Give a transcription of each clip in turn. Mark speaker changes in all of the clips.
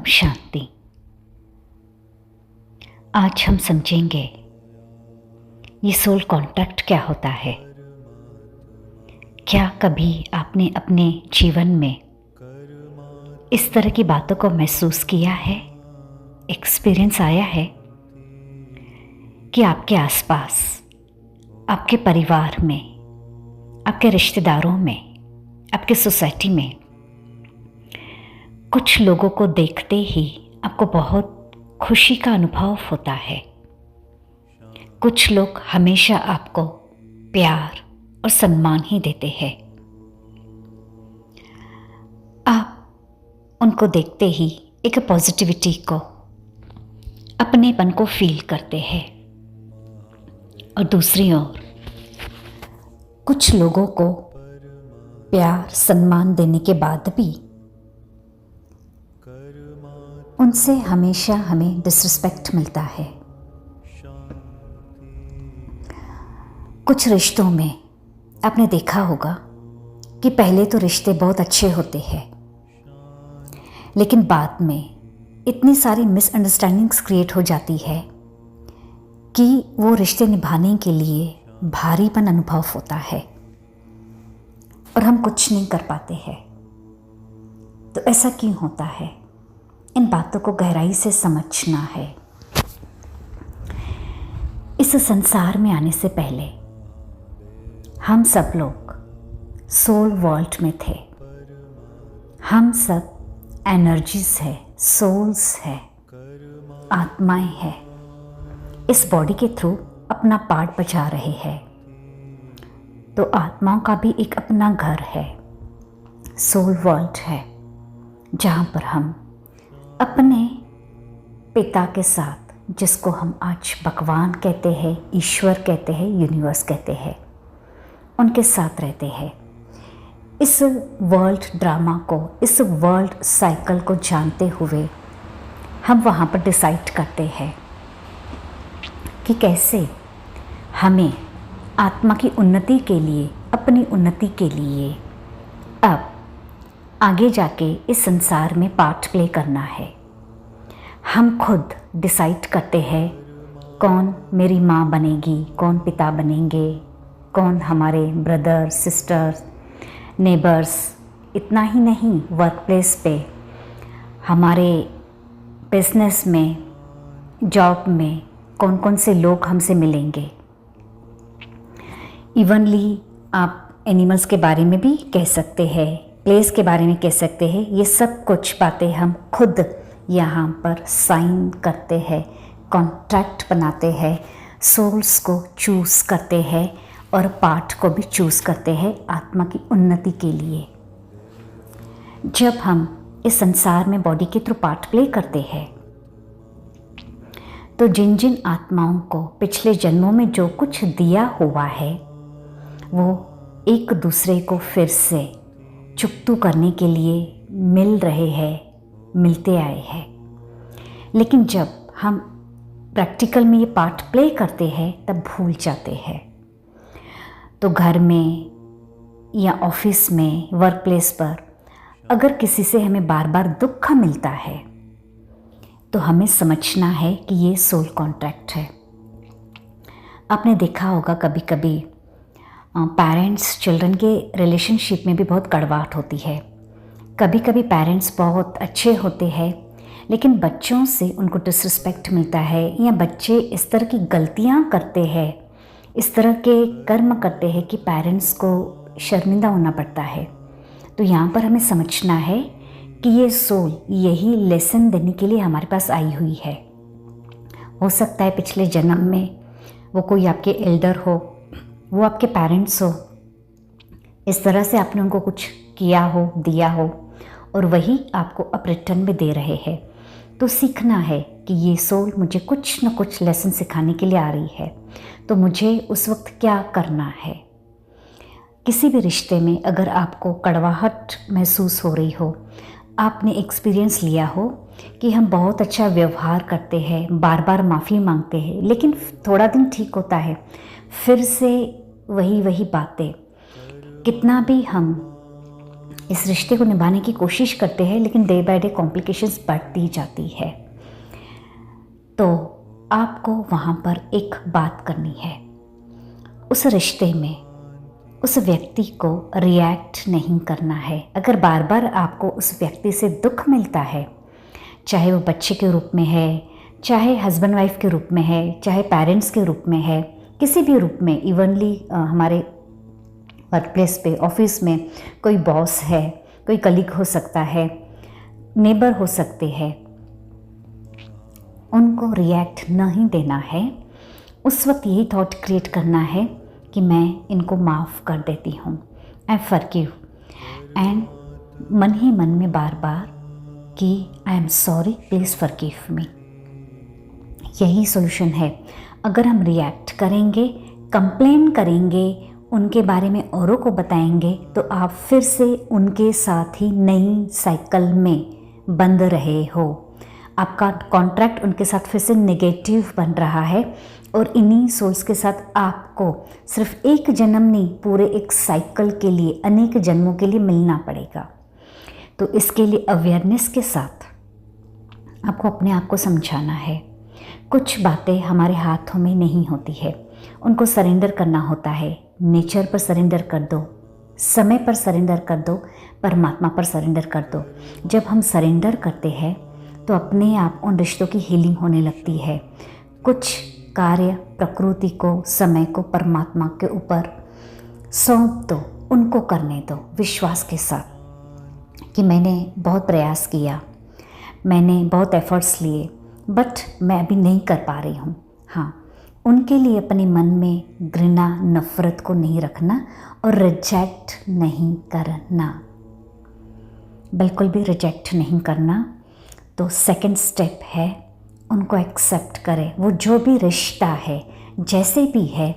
Speaker 1: ओम शांति। आज हम समझेंगे ये सोल कॉन्टैक्ट क्या होता है। क्या कभी आपने अपने जीवन में इस तरह की बातों को महसूस किया है, एक्सपीरियंस आया है कि आपके आसपास, आपके परिवार में, आपके रिश्तेदारों में, आपके सोसाइटी में कुछ लोगों को देखते ही आपको बहुत खुशी का अनुभव होता है। कुछ लोग हमेशा आपको प्यार और सम्मान ही देते हैं। आप उनको देखते ही एक पॉजिटिविटी को, अपनेपन को फील करते हैं। और दूसरी ओर कुछ लोगों को प्यार सम्मान देने के बाद भी उनसे हमेशा हमें डिसरिस्पेक्ट मिलता है। कुछ रिश्तों में आपने देखा होगा कि पहले तो रिश्ते बहुत अच्छे होते हैं, लेकिन बाद में इतनी सारी मिसअंडरस्टैंडिंग्स क्रिएट हो जाती है कि वो रिश्ते निभाने के लिए भारीपन अनुभव होता है और हम कुछ नहीं कर पाते हैं। तो ऐसा क्यों होता है? इन बातों को गहराई से समझना है। इस संसार में आने से पहले हम सब लोग सोल वर्ल्ड में थे। हम सब एनर्जीज है, सोल्स है, आत्माएं है। इस बॉडी के थ्रू अपना पार्ट बजा रहे हैं। तो आत्माओं का भी एक अपना घर है, सोल वर्ल्ड है, जहाँ पर हम अपने पिता के साथ, जिसको हम आज भगवान कहते हैं, ईश्वर कहते हैं, यूनिवर्स कहते हैं, उनके साथ रहते हैं। इस वर्ल्ड ड्रामा को, इस वर्ल्ड साइकिल को जानते हुए हम वहाँ पर डिसाइड करते हैं कि कैसे हमें आत्मा की उन्नति के लिए, अपनी उन्नति के लिए अब आगे जाके इस संसार में पार्ट प्ले करना है। हम खुद डिसाइड करते हैं कौन मेरी माँ बनेगी, कौन पिता बनेंगे, कौन हमारे ब्रदर सिस्टर्स, नेबर्स। इतना ही नहीं, वर्क प्लेस पे, हमारे बिजनेस में, जॉब में कौन कौन से लोग हमसे मिलेंगे। इवनली आप एनिमल्स के बारे में भी कह सकते हैं, प्लेस के बारे में कह सकते हैं। ये सब कुछ बातें हम खुद यहाँ पर साइन करते हैं, कॉन्ट्रैक्ट बनाते हैं, सोल्स को चूज़ करते हैं और पार्ट को भी चूज़ करते हैं आत्मा की उन्नति के लिए। जब हम इस संसार में बॉडी के थ्रू पार्ट प्ले करते हैं तो जिन जिन आत्माओं को पिछले जन्मों में जो कुछ दिया हुआ है वो एक दूसरे को फिर से चुकतू करने के लिए मिल रहे हैं, मिलते आए हैं। लेकिन जब हम प्रैक्टिकल में ये पार्ट प्ले करते हैं तब भूल जाते हैं। तो घर में या ऑफिस में, वर्क प्लेस पर अगर किसी से हमें बार बार दुख मिलता है तो हमें समझना है कि ये सोल कॉन्ट्रैक्ट है। आपने देखा होगा कभी कभी पेरेंट्स चिल्ड्रन के रिलेशनशिप में भी बहुत कड़वाहट होती है। कभी कभी पेरेंट्स बहुत अच्छे होते हैं लेकिन बच्चों से उनको डिसरिस्पेक्ट मिलता है, या बच्चे इस तरह की गलतियां करते हैं, इस तरह के कर्म करते हैं कि पेरेंट्स को शर्मिंदा होना पड़ता है। तो यहाँ पर हमें समझना है कि ये सोल यही लेसन देने के लिए हमारे पास आई हुई है। हो सकता है पिछले जन्म में वो कोई आपके एल्डर हो, वो आपके पेरेंट्स हो, इस तरह से आपने उनको कुछ किया हो, दिया हो, और वही आपको अब रिटर्न में दे रहे हैं। तो सीखना है कि ये सोल मुझे कुछ न कुछ लेसन सिखाने के लिए आ रही है, तो मुझे उस वक्त क्या करना है। किसी भी रिश्ते में अगर आपको कड़वाहट महसूस हो रही हो, आपने एक्सपीरियंस लिया हो कि हम बहुत अच्छा व्यवहार करते हैं, बार बार माफ़ी मांगते हैं, लेकिन थोड़ा दिन ठीक होता है, फिर से वही बातें, कितना भी हम इस रिश्ते को निभाने की कोशिश करते हैं, लेकिन डे बाय डे कॉम्प्लिकेशंस बढ़ती जाती है। तो आपको वहाँ पर एक बात करनी है, उस रिश्ते में उस व्यक्ति को रिएक्ट नहीं करना है। अगर बार बार आपको उस व्यक्ति से दुख मिलता है, चाहे वो बच्चे के रूप में है, चाहे हस्बैंड वाइफ के रूप में है, चाहे पेरेंट्स के रूप में है, किसी भी रूप में, इवनली हमारे वर्क प्लेस पे, ऑफिस में कोई बॉस है, कोई कलीग हो सकता है, नेबर हो सकते हैं, उनको रिएक्ट नहीं देना है। उस वक्त यही थॉट क्रिएट करना है कि मैं इनको माफ़ कर देती हूँ, आई फॉरगिव, एंड मन ही मन में बार बार कि I am sorry, please forgive me. यही सॉल्यूशन है। अगर हम रिएक्ट करेंगे, कंप्लेन करेंगे, उनके बारे में औरों को बताएंगे, तो आप फिर से उनके साथ ही नई साइकिल में बंध रहे हो। आपका कॉन्ट्रैक्ट उनके साथ फिर से नेगेटिव बन रहा है, और इन्हीं सोल्स के साथ आपको सिर्फ एक जन्म नहीं, पूरे एक साइकिल के लिए, अनेक जन्मों के लिए मिलना पड़ेगा। तो इसके लिए अवेयरनेस के साथ आपको अपने आप को समझाना है। कुछ बातें हमारे हाथों में नहीं होती है, उनको सरेंडर करना होता है। नेचर पर सरेंडर कर दो, समय पर सरेंडर कर दो, परमात्मा पर सरेंडर कर दो। जब हम सरेंडर करते हैं तो अपने आप उन रिश्तों की हीलिंग होने लगती है। कुछ कार्य प्रकृति को, समय को परमात्मा के ऊपर सौंप दो, उनको करने दो विश्वास के साथ कि मैंने बहुत प्रयास किया, मैंने बहुत एफर्ट्स लिए, बट मैं अभी नहीं कर पा रही हूँ। हाँ, उनके लिए अपने मन में घृणा, नफरत को नहीं रखना और रिजेक्ट नहीं करना, बिल्कुल भी रिजेक्ट नहीं करना। तो सेकंड स्टेप है, उनको एक्सेप्ट करें। वो जो भी रिश्ता है, जैसे भी है,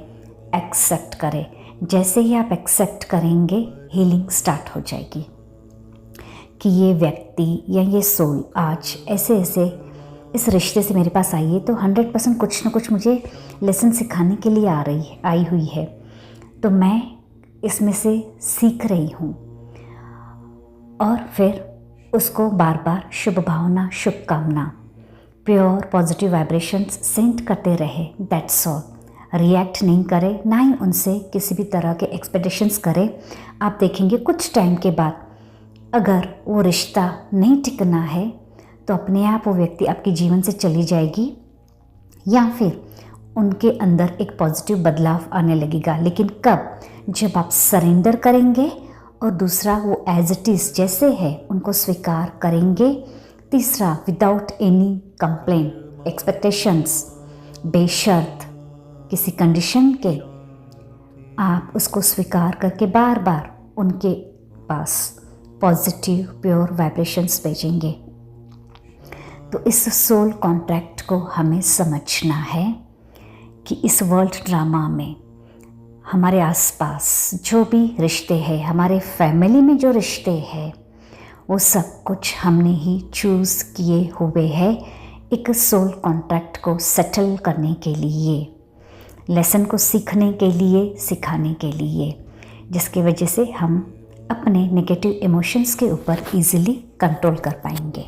Speaker 1: एक्सेप्ट करें। जैसे ही आप एक्सेप्ट करेंगे, हीलिंग स्टार्ट हो जाएगी कि ये व्यक्ति या ये सोल आज ऐसे ऐसे इस रिश्ते से मेरे पास आई है, तो 100% कुछ ना कुछ मुझे लेसन सिखाने के लिए आई हुई है, तो मैं इसमें से सीख रही हूँ। और फिर उसको बार बार शुभ भावना, शुभकामना, प्योर पॉजिटिव वाइब्रेशंस सेंड करते रहे। That's all. रिएक्ट नहीं करे, ना ही उनसे किसी भी तरह के एक्सपेक्टेशंस करे। आप देखेंगे कुछ टाइम के बाद अगर वो रिश्ता नहीं टिकना है तो अपने आप वो व्यक्ति आपके जीवन से चली जाएगी, या फिर उनके अंदर एक पॉजिटिव बदलाव आने लगेगा। लेकिन कब? जब आप सरेंडर करेंगे और दूसरा वो एज इट इज़ जैसे है उनको स्वीकार करेंगे। तीसरा, विदाउट एनी कंप्लेन, एक्सपेक्टेशंस, बेशर्त किसी कंडीशन के आप उसको स्वीकार करके बार बार उनके पास पॉजिटिव प्योर वाइब्रेशंस भेजेंगे। तो इस सोल कॉन्ट्रैक्ट को हमें समझना है कि इस वर्ल्ड ड्रामा में हमारे आसपास जो भी रिश्ते हैं, हमारे फैमिली में जो रिश्ते हैं, वो सब कुछ हमने ही चूज़ किए हुए हैं एक सोल कॉन्ट्रैक्ट को सेटल करने के लिए, लेसन को सीखने के लिए, सिखाने के लिए, जिसकी वजह से हम अपने नेगेटिव इमोशंस के ऊपर इजीली कंट्रोल कर पाएंगे।